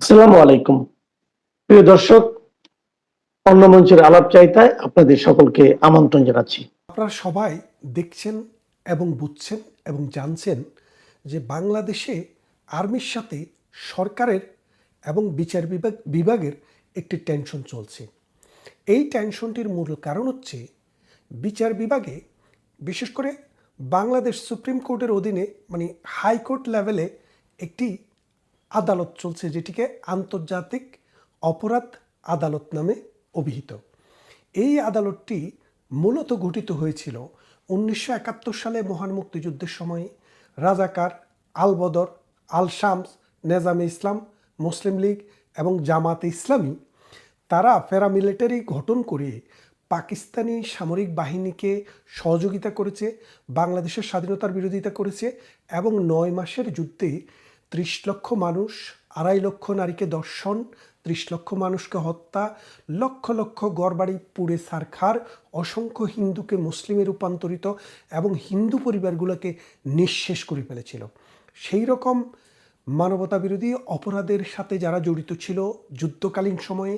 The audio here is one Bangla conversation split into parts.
আসসালামু আলাইকুম। প্রিয় দর্শক, অন্য মঞ্চের আলাপ চাইতায় আপনাদের সকলকে আমন্ত্রণ জানাচ্ছি। আপনারা সবাই দেখছেন এবং বুঝছেন এবং জানছেন যে বাংলাদেশে আর্মির সাথে সরকারের এবং বিচার বিভাগের একটি টেনশন চলছে। এই টেনশনটির মূল কারণ হচ্ছে বিচার বিভাগে, বিশেষ করে বাংলাদেশ সুপ্রিম কোর্টের অধীনে মানে হাইকোর্ট লেভেলে একটি আদালত চলছে, যেটিকে আন্তর্জাতিক অপরাধ আদালত নামে অভিহিত। এই আদালতটি মূলত গঠিত হয়েছিল 1971 সালে মহান মুক্তিযুদ্ধের সময়ে রাজাকার, আল বদর, আল শামস, নেজামে ইসলাম, মুসলিম লীগ এবং জামাতে ইসলামী তারা প্যারামিলিটারি গঠন করে পাকিস্তানি সামরিক বাহিনীকে সহযোগিতা করেছে, বাংলাদেশের স্বাধীনতার বিরোধিতা করেছে এবং 9 মাসের যুদ্ধে 30 লক্ষ মানুষ, 2.5 লক্ষ নারীকে ধর্ষণ, 30 লক্ষ মানুষকে হত্যা, লক্ষ লক্ষ ঘরবাড়ি পুড়ে ছারখার, অসংখ্য হিন্দুকে মুসলিমে রূপান্তরিত এবং হিন্দু পরিবারগুলোকে নিঃশেষ করে ফেলেছিল। সেই রকম মানবতা বিরোধী অপরাধের সাথে যারা জড়িত ছিল যুদ্ধকালীন সময়ে,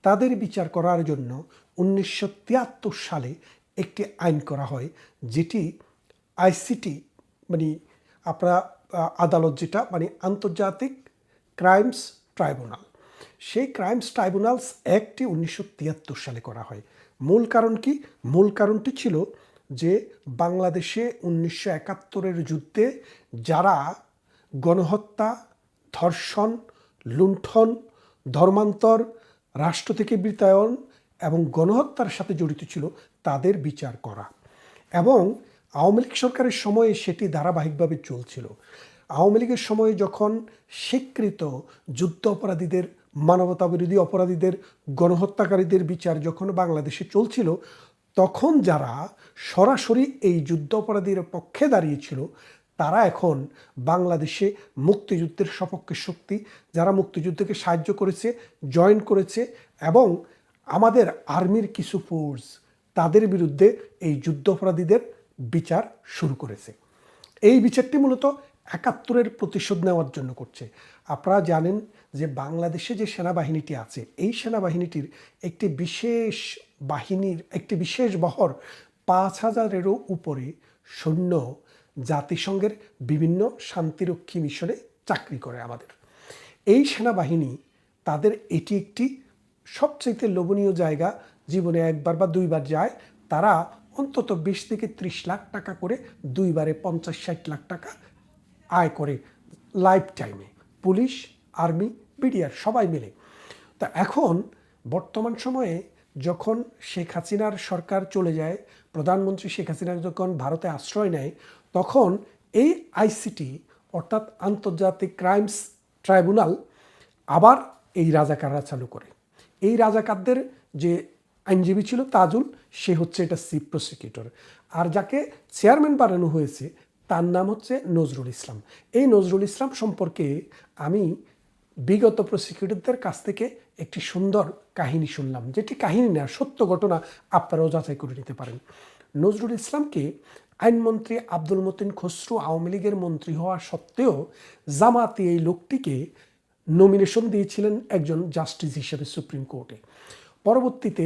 তাদের বিচার করার জন্য 1973 সালে একটি আইন করা হয়, যেটি আইসিটি মানে আপনারা আদালত, যেটা মানে আন্তর্জাতিক ক্রাইমস ট্রাইব্যুনাল। সেই ক্রাইমস ট্রাইব্যুনালস অ্যাক্টটি 1973 সালে করা হয়। মূল কারণ কি? মূল কারণটি ছিল যে বাংলাদেশে 1971-এর যুদ্ধে যারা গণহত্যা, ধর্ষণ, লুণ্ঠন, ধর্মান্তর, রাষ্ট্র থেকে বিতাড়ন এবং গণহত্যার সাথে জড়িত ছিল তাদের বিচার করা। এবং আওয়ামী লীগ সরকারের সময়ে সেটি ধারাবাহিকভাবে চলছিল। আওয়ামী লীগের সময়ে যখন স্বীকৃত যুদ্ধ অপরাধীদের, মানবতা বিরোধী অপরাধীদের, গণহত্যাকারীদের বিচার যখন বাংলাদেশে চলছিল, তখন যারা সরাসরি এই যুদ্ধ অপরাধীর পক্ষে দাঁড়িয়েছিল তারা এখন বাংলাদেশে মুক্তিযুদ্ধের সপক্ষে শক্তি, যারা মুক্তিযুদ্ধকে সাহায্য করেছে, জয়েন করেছে এবং আমাদের আর্মির কিছু ফোর্স তাদের বিরুদ্ধে এই যুদ্ধ অপরাধীদের বিচার শুরু করেছে। এই বিচারটি মূলত 71-এর প্রতিশোধ নেওয়ার জন্য করছে। আপনারা জানেন যে বাংলাদেশে যে সেনাবাহিনীটি আছে, এই সেনাবাহিনীটির একটি বিশেষ বহর 5,000-এরও উপরে সৈন্য জাতিসংঘের বিভিন্ন শান্তিরক্ষী মিশনে চাকরি করে আমাদের। এই সেনাবাহিনী, তাদের এটি একটি সবচেয়ে লোভনীয় জায়গা, জীবনে একবার বা দুইবার যায়। তারা অন্তত 20 থেকে 30 লাখ টাকা করে, দুইবারে 50-60 লাখ টাকা আয় করে লাইফ টাইমে, পুলিশ, আর্মি, বিডিআর সবাই মিলে। তা এখন বর্তমান সময়ে যখন শেখ হাসিনার সরকার চলে যায়, প্রধানমন্ত্রী শেখ হাসিনা যখন ভারতে আশ্রয় নেয়, তখন এই আইসিটি অর্থাৎ আন্তর্জাতিক ক্রাইমস ট্রাইব্যুনাল আবার এই রাজাকাররা চালু করে। এই রাজাকারদের যে আইনজীবী ছিল তাজুল, সে হচ্ছে এটা চিফ প্রসিকিউটর। আর যাকে চেয়ারম্যান বানানো হয়েছে তার নাম হচ্ছে নজরুল ইসলাম। এই নজরুল ইসলাম সম্পর্কে আমি বিগত প্রসিকিউটরদের কাছ থেকে একটি সুন্দর কাহিনী শুনলাম, যেটি কাহিনী না, সত্য ঘটনা, আপনারাও যাচাই করে নিতে পারেন। নজরুল ইসলামকে আইনমন্ত্রী আব্দুল মতিন খসরু আওয়ামী লীগের মন্ত্রী হওয়া সত্ত্বেও জামাতি এই লোকটিকে নমিনেশন দিয়েছিলেন একজন জাস্টিস হিসেবে সুপ্রিম কোর্টে। পরবর্তীতে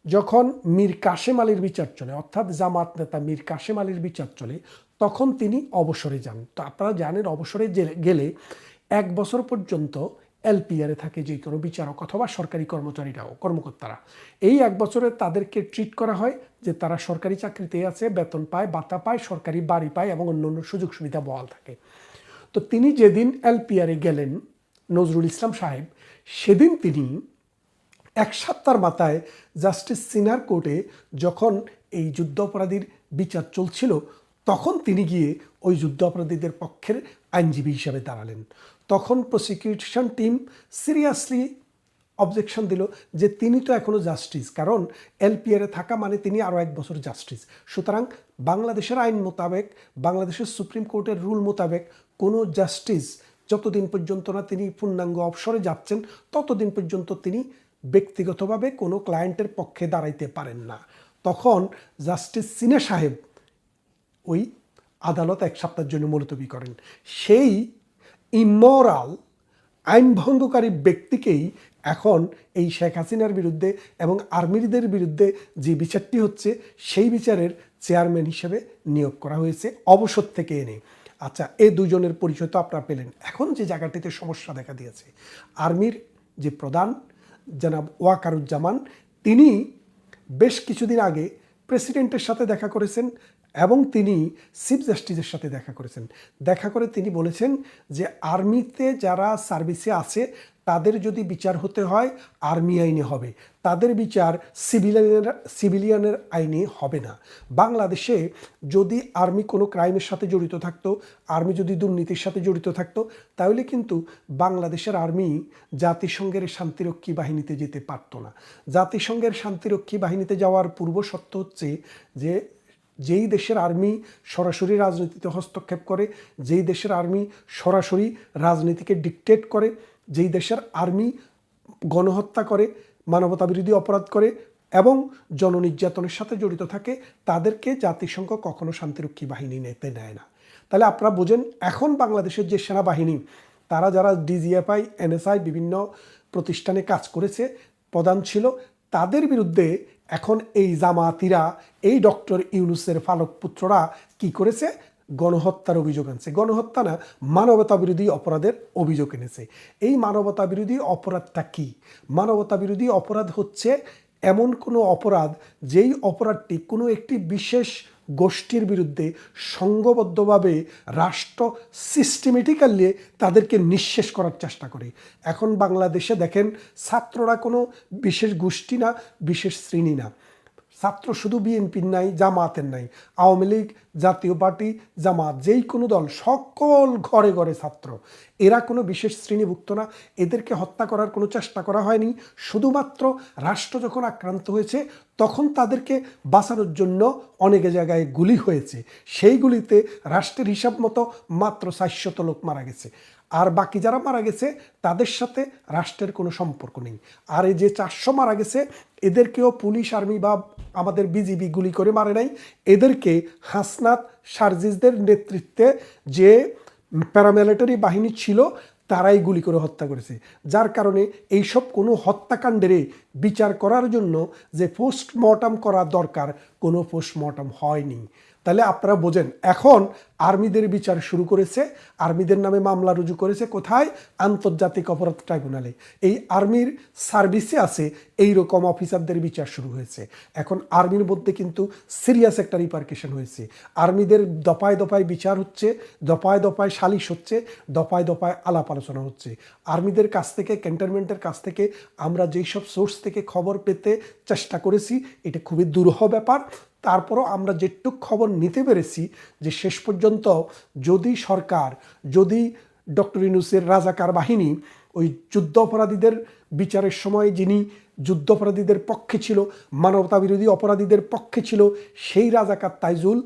যখন মীর কাশেম আলীর বিচার চলে, অর্থাৎ জামাত নেতা মীর কাশেম আলীর বিচার চলে, তখন তিনি অবসরে যান। তো আপনারা জানেন, অবসরে গেলে 1 বছর পর্যন্ত এলপিআরে থাকে যে কোনো বিচারক অথবা সরকারি কর্মকর্তারা। এই 1 বছরে তাদেরকে ট্রিট করা হয় যে তারা সরকারি চাকরিতে আছে, বেতন পায়, ভাতা পায়, সরকারি বাড়ি পায় এবং অন্যান্য সুযোগ সুবিধা বহাল থাকে। তো তিনি যেদিন এলপিআরে গেলেন, নজরুল ইসলাম সাহেব, সেদিন তিনি 1 সপ্তাহের মাথায় জাস্টিস সিনহার কোর্টে যখন এই যুদ্ধ অপরাধীর বিচার চলছিল, তখন তিনি গিয়ে ওই যুদ্ধ অপরাধীদের পক্ষের আইনজীবী হিসাবে দাঁড়ালেন। তখন প্রসিকিউশন টিম সিরিয়াসলি অবজেকশন দিল যে তিনি তো এখনও জাস্টিস, কারণ এলপিআরে থাকা মানে তিনি আরও 1 বছর জাস্টিস। সুতরাং বাংলাদেশের আইন মোতাবেক, বাংলাদেশের সুপ্রিম কোর্টের রুল মোতাবেক কোনো জাস্টিস যতদিন পর্যন্ত না তিনি পূর্ণাঙ্গ অবসরে যাচ্ছেন, ততদিন পর্যন্ত তিনি ব্যক্তিগতভাবে কোনো ক্লায়েন্টের পক্ষে দাঁড়াইতে পারেন না। তখন জাস্টিস সিনহা সাহেব ওই আদালত 1 সপ্তাহের জন্য মুলতবি করেন। সেই ইমোরাল আইন ভঙ্গকারী ব্যক্তিকেই এখন এই শেখ হাসিনার বিরুদ্ধে এবং আর্মিদের বিরুদ্ধে যে বিচারটি হচ্ছে সেই বিচারের চেয়ারম্যান হিসেবে নিয়োগ করা হয়েছে অবসর থেকে এনে। আচ্ছা, এই দুজনের পরিচয় তো আপনারা পেলেন। এখন যে জায়গাটিতে সমস্যা দেখা দিয়েছে, আর্মির যে প্রধান জনাব ওয়াকারুজ্জামান, তিনি বেশ কিছুদিন আগে প্রেসিডেন্টের সাথে দেখা করেছেন এবং তিনি চিফ জাস্টিসের সাথে দেখা করেছেন। দেখা করে তিনি বলেছেন যে আর্মিতে যারা সার্ভিসে আছে তাদের যদি বিচার হতে হয় আর্মি আইনে হবে, তাদের বিচার সিভিলিয়ানের আইনে হবে না। বাংলাদেশে যদি আর্মি কোনো ক্রাইমের সাথে জড়িত থাকতো, আর্মি যদি দুর্নীতির সাথে জড়িত থাকতো, তাহলে কিন্তু বাংলাদেশের আর্মি জাতিসংঘের শান্তিরক্ষী বাহিনীতে যেতে পারতো না। জাতিসংঘের শান্তিরক্ষী বাহিনীতে যাওয়ার পূর্ব শর্ত হচ্ছে যে যেই দেশের আর্মি সরাসরি রাজনীতিতে হস্তক্ষেপ করে, যেই দেশের আর্মি সরাসরি রাজনীতিকে ডিকটেট করে, যেই দেশের আর্মি গণহত্যা করে, মানবতাবিরোধী অপরাধ করে এবং জননির্যাতনের সাথে জড়িত থাকে, তাদেরকে জাতিসংঘ কখনো শান্তিরক্ষী বাহিনী নিতে নেয় না। তাহলে আপনারা বোঝেন, এখন বাংলাদেশের যে সেনাবাহিনী, তারা যারা ডিজিএফআই, এনএসআই বিভিন্ন প্রতিষ্ঠানে কাজ করেছে, প্রধান ছিল, তাদের বিরুদ্ধে এখন এই জামাতিরা, এই ডক্টর ইউনূসের ফালক পুত্ররা কি করেছে? গণহত্যার অভিযোগ আনছে। গণহত্যা না, মানবতা বিরোধী অপরাধের অভিযোগ এনেছে। এই মানবতা বিরোধী অপরাধটা কি? মানবতা বিরোধী অপরাধ হচ্ছে এমন কোনো অপরাধ যেই অপরাধটি কোনো একটি বিশেষ গোষ্ঠীর বিরুদ্ধে সংঘবদ্ধভাবে রাষ্ট্র সিস্টেমেটিক্যালি তাদেরকে নিঃশেষ করার চেষ্টা করে। এখন বাংলাদেশে দেখেন, ছাত্ররা কোনো বিশেষ গোষ্ঠী না, বিশেষ শ্রেণী না। ছাত্র শুধু বিএনপির নাই, জামাতের নাই, আওয়ামী লীগ, জাতীয় পার্টি, জামাত, যেই কোনো দল, সকল ঘরে ঘরে ছাত্র। এরা কোনো বিশেষ শ্রেণীভুক্ত না। এদেরকে হত্যা করার কোনো চেষ্টা করা হয়নি। শুধুমাত্র রাষ্ট্র যখন আক্রান্ত হয়েছে তখন তাদেরকে বাঁচানোর জন্য অনেক জায়গায় গুলি হয়েছে। সেই গুলিতে রাষ্ট্রের হিসাব মতো মাত্র 400 লোক মারা গেছে। আর বাকি যারা মারা গেছে তাদের সাথে রাষ্ট্রের কোনো সম্পর্ক নেই। আর এই যে 400 মারা গেছে, এদেরকেও পুলিশ, আর্মি বা আমাদের বিজিবি গুলি করে মারে নাই। এদেরকে হাসনাত, সার্জিসদের নেতৃত্বে যে প্যারামিলিটারি বাহিনী ছিল তারাই গুলি করে হত্যা করেছে। যার কারণে এইসব কোনো হত্যাকাণ্ডের বিচার করার জন্য যে পোস্টমর্টম করা দরকার, কোনো পোস্টমর্টম হয়নি। তাহলে আপনারা বোঝেন, এখন আর্মিদের বিচার শুরু করেছে, আর্মিদের নামে মামলা রুজু করেছে কোথায়? আন্তর্জাতিক অপরাধ ট্রাইব্যুনালে। এই আর্মির সার্ভিসে আছে এই রকম অফিসারদের বিচার শুরু হয়েছে। এখন আর্মির মধ্যে কিন্তু সিরিয়াস একটা রিপারকেশন হয়েছে। আর্মিদের দফায় দফায় বিচার হচ্ছে, দফায় দফায় সালিশ হচ্ছে, দফায় দফায় আলাপ আলোচনা হচ্ছে। আর্মিদের কাছ থেকে, ক্যান্টনমেন্টের কাছ থেকে আমরা যেই সব সোর্স থেকে খবর পেতে চেষ্টা করেছি, এটা খুবই দুরূহ ব্যাপার। তারপরও আমরা যেটুক খবর নিতে পেরেছি যে শেষ পর্যন্ত যদি সরকার, যদি ডক্টর ইউনূসের রাজাকার বাহিনী ওই যুদ্ধ অপরাধীদের বিচারের সময় যিনি যুদ্ধ অপরাধীদের পক্ষে ছিল, মানবতা বিরোধী অপরাধীদের পক্ষে ছিল, সেই রাজাকার তাইজুল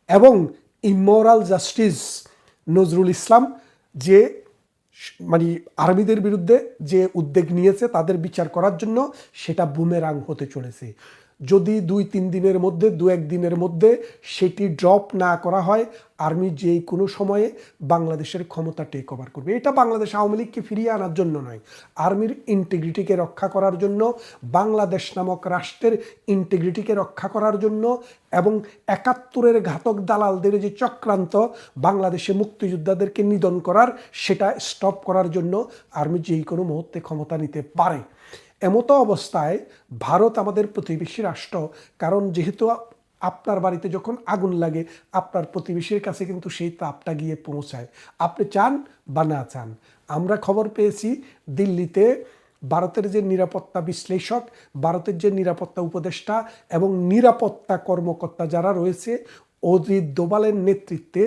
এবং ইমোরাল জাস্টিস নজরুল ইসলাম যে মানে আর্মিদের বিরুদ্ধে যে উদ্যোগ নিয়েছে তাদের বিচার করার জন্য, সেটা বুমেরাং হতে চলেছে। যদি 2-3 দিনের মধ্যে, 2-1 দিনের মধ্যে সেটি ড্রপ না করা হয়, আর্মি যে কোনো সময়ে বাংলাদেশের ক্ষমতা টেক ওভার করবে। এটা বাংলাদেশ আওয়ামী লীগকে ফিরিয়ে আনার জন্য নয়, আর্মির ইন্টিগ্রিটিকে রক্ষা করার জন্য, বাংলাদেশ নামক রাষ্ট্রের ইন্টিগ্রিটিকে রক্ষা করার জন্য এবং 71-এর ঘাতক দালালদের যে চক্রান্ত বাংলাদেশে মুক্তিযোদ্ধাদেরকে নিধন করার, সেটা স্টপ করার জন্য আর্মি যেই কোনো মুহূর্তে ক্ষমতা নিতে পারে। এমতো অবস্থায় ভারত আমাদের প্রতিবেশী রাষ্ট্র, কারণ যেহেতু আপনার বাড়িতে যখন আগুন লাগে আপনার প্রতিবেশীর কাছে কিন্তু সেই তাপটা গিয়ে পৌঁছায়, আপনি চান বা না চান। আমরা খবর পেয়েছি দিল্লিতে ভারতের যে নিরাপত্তা বিশ্লেষক, ভারতের যে নিরাপত্তা উপদেষ্টা এবং নিরাপত্তা কর্মকর্তা যারা রয়েছে, অজিত দোভালের নেতৃত্বে